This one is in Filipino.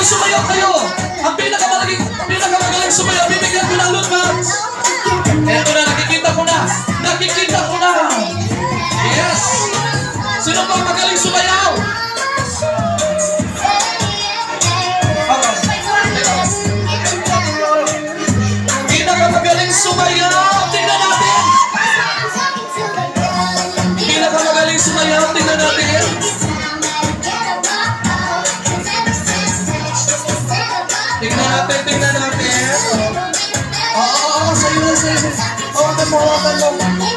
Sumayaw kayo! Ang pinakamagaling sumayaw, bibigyan ko ng loot box! Eto na, nakikita ko na! Nakikita ko na! Yes! Sino pa magaling sumayaw? Pinakamagaling sumayaw! Tingnan natin! Pinakamagaling sumayaw, tingnan natin! Tingnan natin. Oo, sa'yo. Oo, hawakan mo.